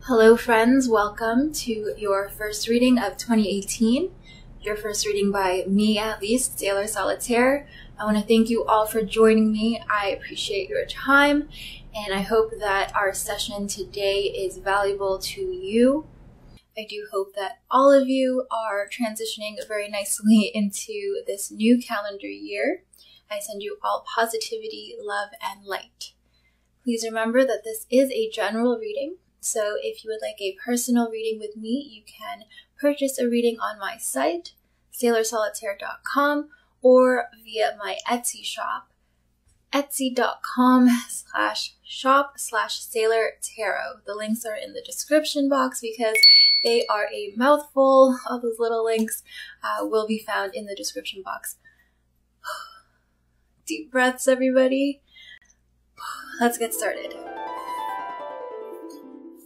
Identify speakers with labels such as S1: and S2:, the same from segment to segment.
S1: Hello friends, welcome to your first reading of 2018. Your first reading by me, at least, Sailor Solitaire. I want to thank you all for joining me. I appreciate your time, and I hope that our session today is valuable to you. I do hope that all of you are transitioning very nicely into this new calendar year. I send you all positivity, love, and light. Please remember that this is a general reading. So if you would like a personal reading with me, you can purchase a reading on my site, sailorsolitaire.com, or via my Etsy shop, etsy.com/shop/sailortarot. The links are in the description box because they are a mouthful. All those little links will be found in the description box. Deep breaths, everybody. Let's get started.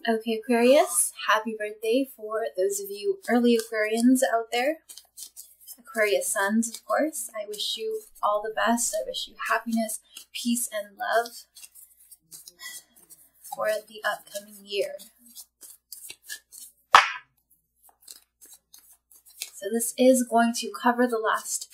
S1: Okay, Aquarius, happy birthday for those of you early Aquarians out there. Aquarius suns, of course. I wish you all the best. I wish you happiness, peace, and love for the upcoming year. So this is going to cover the last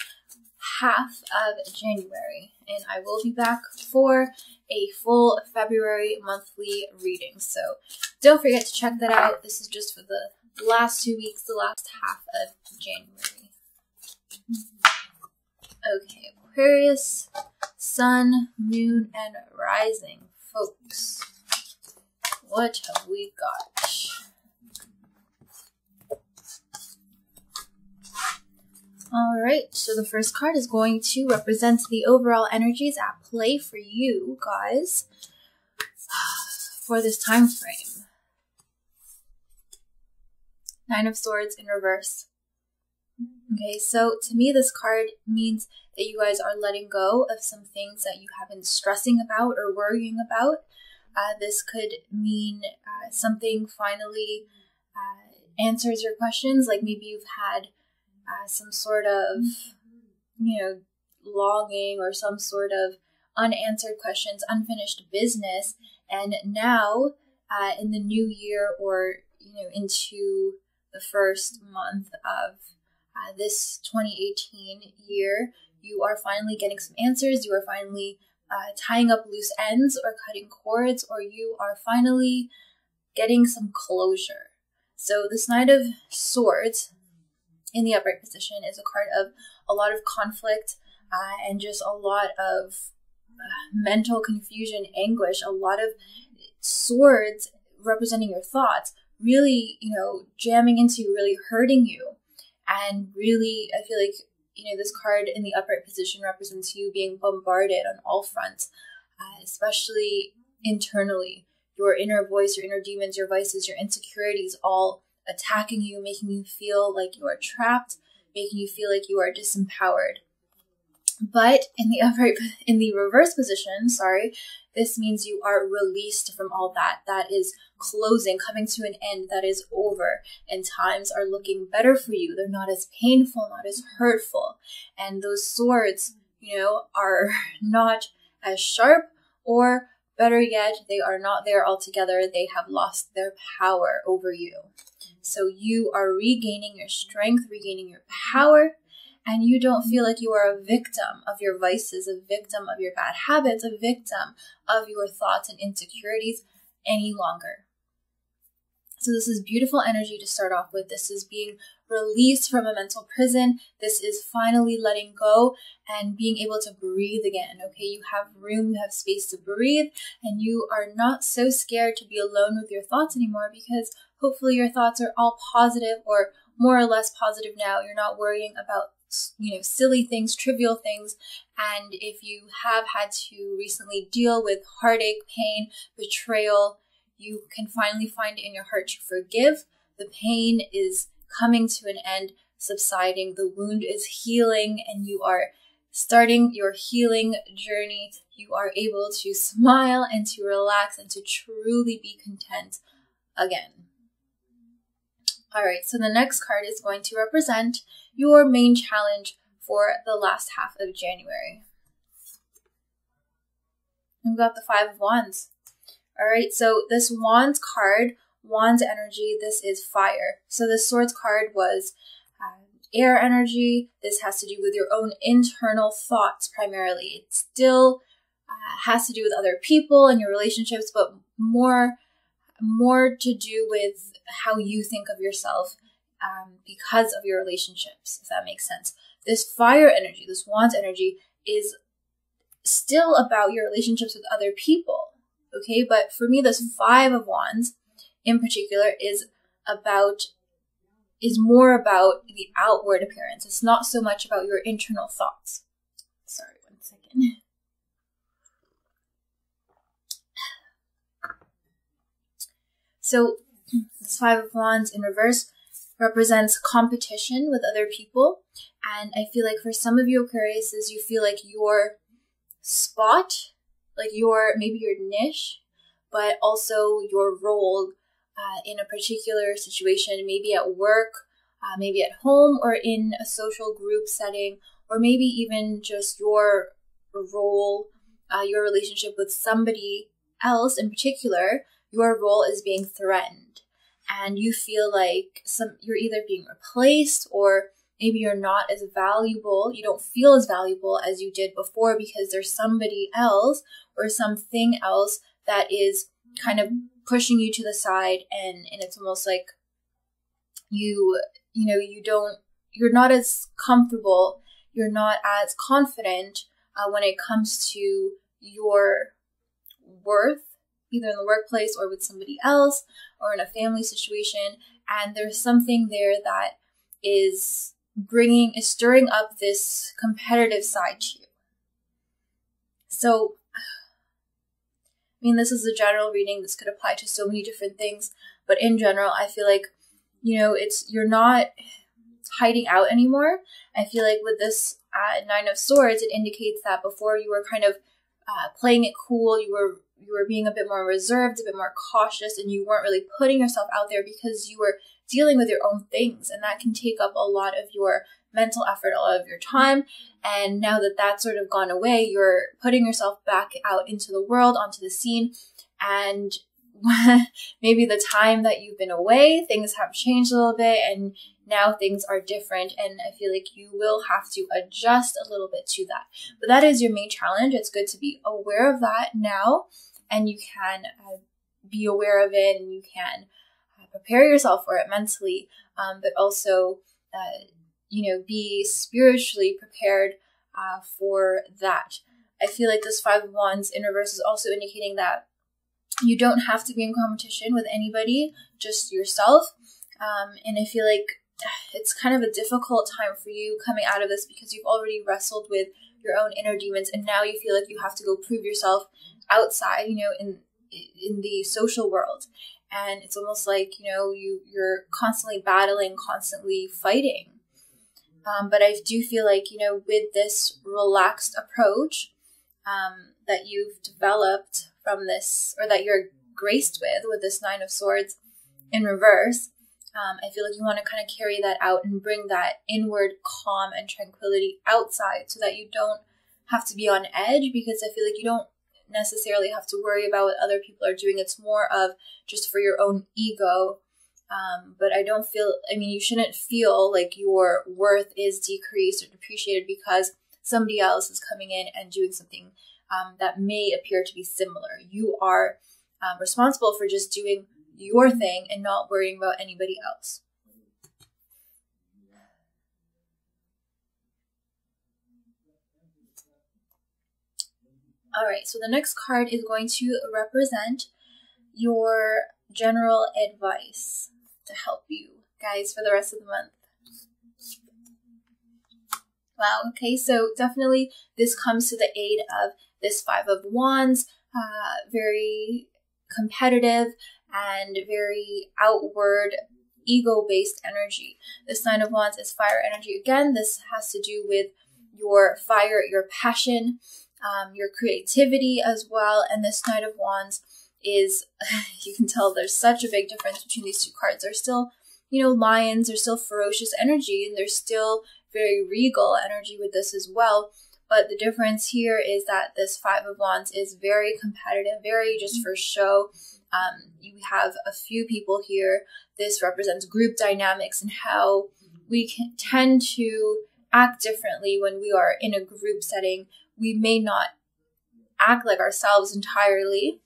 S1: half of January, and I will be back for a full February monthly reading. So don't forget to check that out. This is just for the last 2 weeks, the last half of January. Okay, Aquarius, Sun, Moon, and Rising, folks. What have we got? Alright, so the first card is going to represent the overall energies at play for you guys for this time frame. Nine of Swords in reverse. Okay, so to me this card means that you guys are letting go of some things that you have been stressing about or worrying about. This could mean something finally answers your questions, like maybe you've had some sort of, longing or some sort of unanswered questions, unfinished business. And now in the new year or, into the first month of this 2018 year, you are finally getting some answers. You are finally tying up loose ends or cutting cords, or you are finally getting some closure. So this Knight of Swords in the upright position is a card of a lot of conflict and just a lot of mental confusion, anguish, a lot of swords representing your thoughts, really, jamming into you, really hurting you. And really, I feel like, this card in the upright position represents you being bombarded on all fronts, especially internally. Your inner voice, your inner demons, your vices, your insecurities, all attacking you, making you feel like you are trapped, making you feel like you are disempowered. But in the reverse position, this means you are released from all that. That is closing, coming to an end, that is over. And times are looking better for you. They're not as painful, not as hurtful. And those swords, are not as sharp, or better yet, they are not there altogether. They have lost their power over you. So you are regaining your strength, regaining your power, and you don't feel like you are a victim of your vices, a victim of your bad habits, a victim of your thoughts and insecurities any longer. So this is beautiful energy to start off with. This is being released from a mental prison. This is finally letting go and being able to breathe again. Okay, you have room, you have space to breathe, and you are not so scared to be alone with your thoughts anymore, because hopefully your thoughts are all positive or more or less positive now. You're not worrying about, silly things, trivial things. And if you have had to recently deal with heartache, pain, betrayal, you can finally find it in your heart to forgive. The pain is coming to an end, subsiding. The wound is healing, and you are starting your healing journey. You are able to smile and to relax and to truly be content again. All right, so the next card is going to represent your main challenge for the last half of January. We've got the Five of Wands. All right, so this Wands card Wands energy, this is fire. So the Swords card was air energy. This has to do with your own internal thoughts primarily. It still has to do with other people and your relationships, but more to do with how you think of yourself because of your relationships, if that makes sense. This fire energy, this Wands energy, is still about your relationships with other people, okay? But for me, this Five of Wands in particular is more about the outward appearance. It's not so much about your internal thoughts. Sorry, 1 second. So this Five of Wands in reverse represents competition with other people. And I feel like for some of you Aquarius, you feel like your spot, like maybe your niche, but also your role in a particular situation, maybe at work, maybe at home, or in a social group setting, or maybe even just your role, your relationship with somebody else in particular. Your role is being threatened, and you feel like you're either being replaced, or maybe you're not as valuable. You don't feel as valuable as you did before because there's somebody else or something else that is kind of pushing you to the side, and it's almost like you're not as comfortable, you're not as confident when it comes to your worth, either in the workplace or with somebody else or in a family situation. And there's something there that is stirring up this competitive side to you. So, I mean, this is a general reading. This could apply to so many different things, but in general, I feel like, you're not hiding out anymore. I feel like with this Nine of Swords, it indicates that before you were kind of playing it cool, you were being a bit more reserved, a bit more cautious, and you weren't really putting yourself out there because you were dealing with your own things, and that can take up a lot of your mental effort, a lot of your time. And now that that's sort of gone away, you're putting yourself back out into the world, onto the scene, and maybe the time that you've been away, things have changed a little bit, and now things are different, and I feel like you will have to adjust a little bit to that. But that is your main challenge. It's good to be aware of that now, and you can be aware of it, and you can prepare yourself for it mentally, but also, be spiritually prepared for that. I feel like this Five of Wands in reverse is also indicating that you don't have to be in competition with anybody, just yourself. And I feel like it's kind of a difficult time for you coming out of this because you've already wrestled with your own inner demons, and now you feel like you have to go prove yourself outside, in the social world. And it's almost like, you're constantly battling, constantly fighting. But I do feel like, with this relaxed approach that you've developed from this, or that you're graced with this Nine of Swords in reverse, I feel like you want to kind of carry that out and bring that inward calm and tranquility outside so that you don't have to be on edge, because I feel like you don't necessarily have to worry about what other people are doing. It's more of just for your own ego. But you shouldn't feel like your worth is decreased or depreciated because somebody else is coming in and doing something that may appear to be similar. You are responsible for just doing your thing and not worrying about anybody else. All right, so the next card is going to represent your general advice to help you guys for the rest of the month. Wow, okay, so definitely this comes to the aid of this Five of Wands, very competitive and very outward, ego-based energy. This Nine of Wands is fire energy. Again, this has to do with your fire, your passion, your creativity as well. And this Knight of Wands is, you can tell there's such a big difference between these two cards. They're still, lions, they're still ferocious energy, and there's still very regal energy with this as well. But the difference here is that this Five of Wands is very competitive, very just for show. You have a few people here. This represents group dynamics and how we can tend to act differently when we are in a group setting. We may not act like ourselves entirely,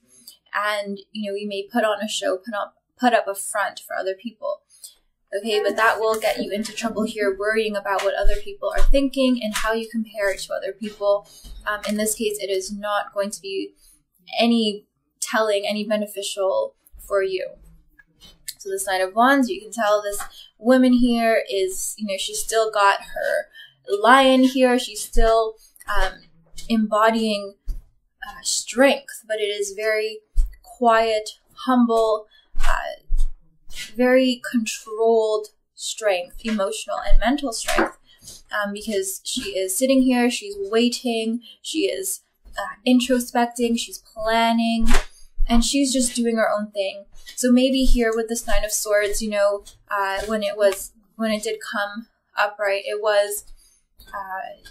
S1: and we may put on a show, put up a front for other people. Okay, but that will get you into trouble here, worrying about what other people are thinking and how you compare it to other people. In this case, it is not going to be any beneficial for you. So this Knight of Wands, you can tell this woman here is, she's still got her lion here. She's still embodying strength, but it is very quiet, humble, very controlled strength, emotional and mental strength, because she is sitting here, she's waiting, she is introspecting, she's planning, and she's just doing her own thing. So maybe here with this Nine of Swords, when it did come upright, it was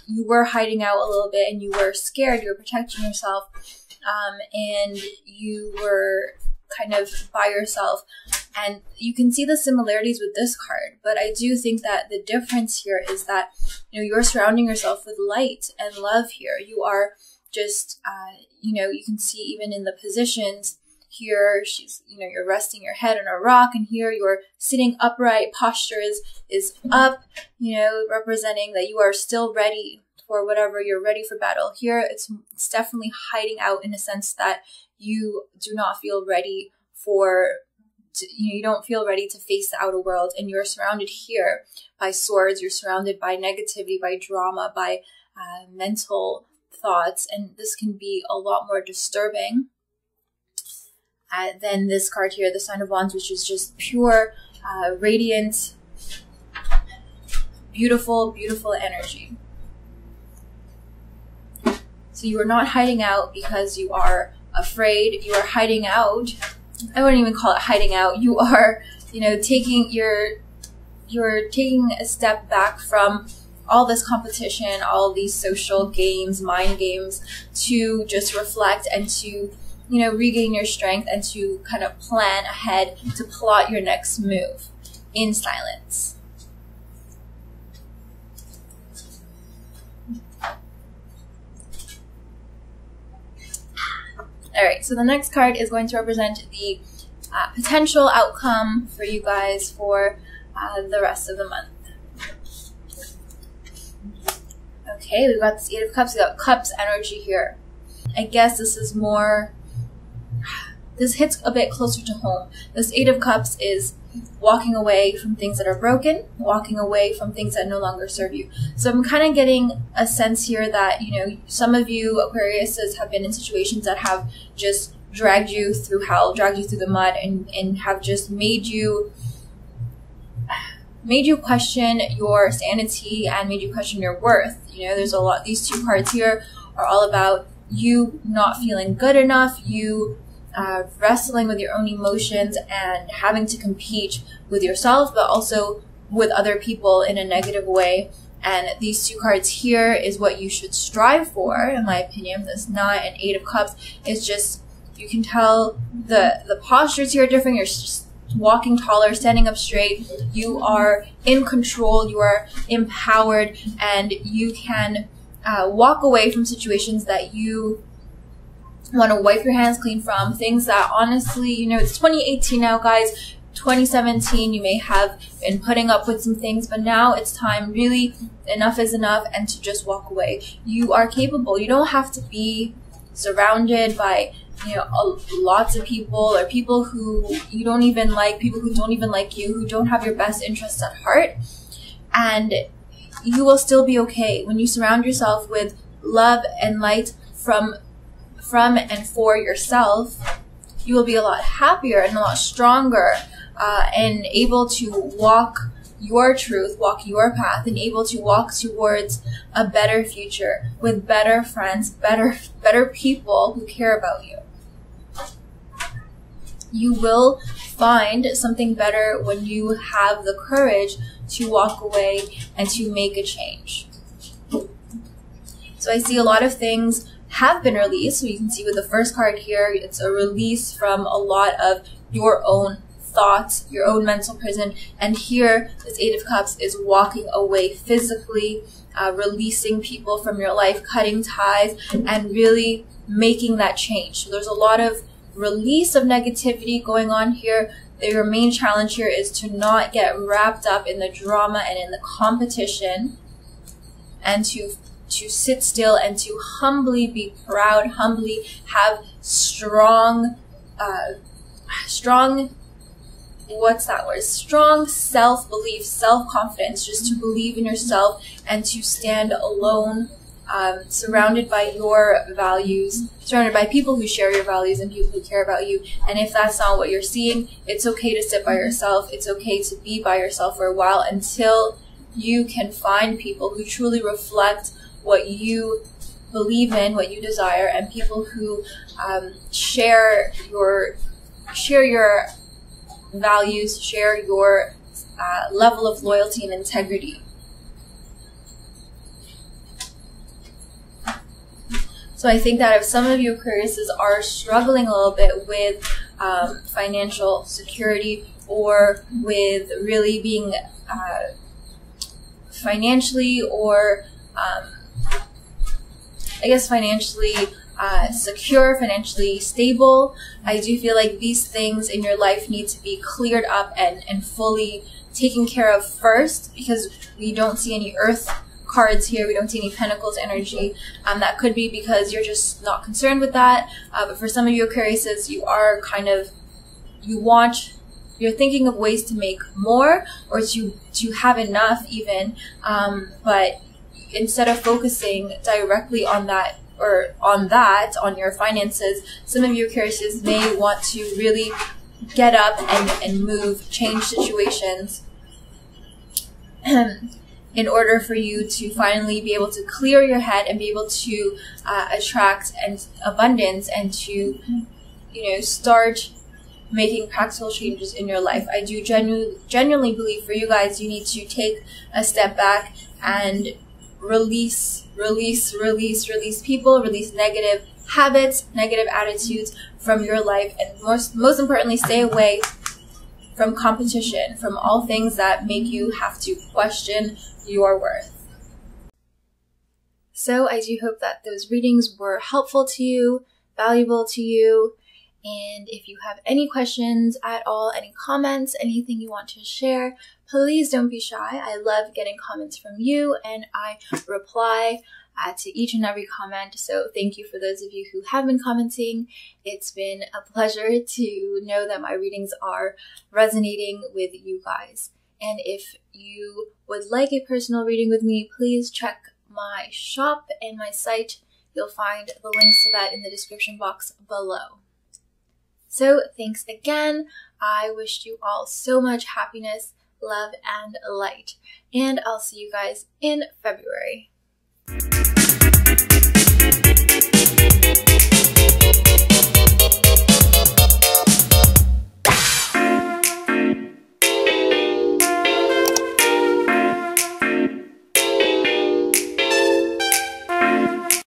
S1: you were hiding out a little bit and you were scared, you were protecting yourself, and you were kind of by yourself. And you can see the similarities with this card, but I do think that the difference here is that you're surrounding yourself with light and love here. You are just you can see even in the positions here, she's you're resting your head on a rock, and here you're sitting upright, posture is up, representing that you are still ready for whatever, you're ready for battle. Here it's definitely hiding out in a sense that you do not feel ready you don't feel ready to face the outer world, and you're surrounded here by swords. You're surrounded by negativity, by drama, by mental thoughts, and this can be a lot more disturbing than this card here, the Sign of Wands, which is just pure, radiant, beautiful, beautiful energy. So you are not hiding out because you are afraid. You are hiding out. I wouldn't even call it hiding out. You are, taking you're taking a step back from all this competition, all these social games, mind games, to just reflect and to, regain your strength and to kind of plan ahead, to plot your next move in silence. All right, so the next card is going to represent the potential outcome for you guys for the rest of the month. Okay, we've got this Eight of Cups. We've got Cups energy here. I guess this is more, this hits a bit closer to home. This Eight of Cups is walking away from things that are broken, walking away from things that no longer serve you. So I'm kind of getting a sense here that, some of you Aquariuses have been in situations that have just dragged you through hell, dragged you through the mud, and have just made you question your sanity and made you question your worth. There's a lot, these two cards here are all about you not feeling good enough, you wrestling with your own emotions and having to compete with yourself, but also with other people in a negative way. And these two cards here is what you should strive for, in my opinion. This Nine and Eight of Cups is just, you can tell the postures here are different. You're just walking taller, standing up straight. You are in control, you are empowered, and you can walk away from situations that you want to wipe your hands clean from, things that honestly, it's 2018 now, guys. 2017, you may have been putting up with some things, but now it's time, really, enough is enough, and to just walk away. You are capable. You don't have to be surrounded by, lots of people, or people who you don't even like, people who don't even like you, who don't have your best interests at heart, and you will still be okay. When you surround yourself with love and light from and for yourself, you will be a lot happier and a lot stronger, and able to walk your truth, walk your path, and able to walk towards a better future with better friends, better people who care about you. You will find something better when you have the courage to walk away and to make a change. So I see a lot of things have been released. So you can see with the first card here, it's a release from a lot of your own thoughts, your own mental prison. And here, this Eight of Cups is walking away physically, releasing people from your life, cutting ties, and really making that change. So there's a lot of release of negativity going on here. Your main challenge here is to not get wrapped up in the drama and in the competition, and to sit still and to humbly be proud, humbly have strong self-belief, self-confidence, just to believe in yourself and to stand alone, surrounded by your values, surrounded by people who share your values and people who care about you. And if that's not what you're seeing, it's okay to sit by yourself. It's okay to be by yourself for a while until you can find people who truly reflect what you believe in, what you desire, and people who share your values, share your level of loyalty and integrity. So I think that if some of you Aquariuses are struggling a little bit with financial security, or with really being financially, or financially secure, financially stable, I do feel like these things in your life need to be cleared up and fully taken care of first, because we don't see any earth cards here. We don't see any pentacles energy. That could be because you're just not concerned with that. But for some of you Aquariuses, you are you're thinking of ways to make more, or to have enough even. But instead of focusing directly on that, or on your finances, some of you Aquariuses may want to really get up and move, change situations, in order for you to finally be able to clear your head and be able to attract abundance, and to start making practical changes in your life. I do genuinely believe for you guys, you need to take a step back and release people, release negative habits, negative attitudes from your life, and most importantly, stay away from competition, from all things that make you have to question your worth. So I do hope that those readings were helpful to you, valuable to you. And if you have any questions at all, any comments, anything you want to share, please don't be shy. I love getting comments from you, and I reply to each and every comment. So thank you for those of you who have been commenting. It's been a pleasure to know that my readings are resonating with you guys. And if you would like a personal reading with me, please check my shop and my site. You'll find the links to that in the description box below. So thanks again. I wish you all so much happiness, love, and light. And I'll see you guys in February.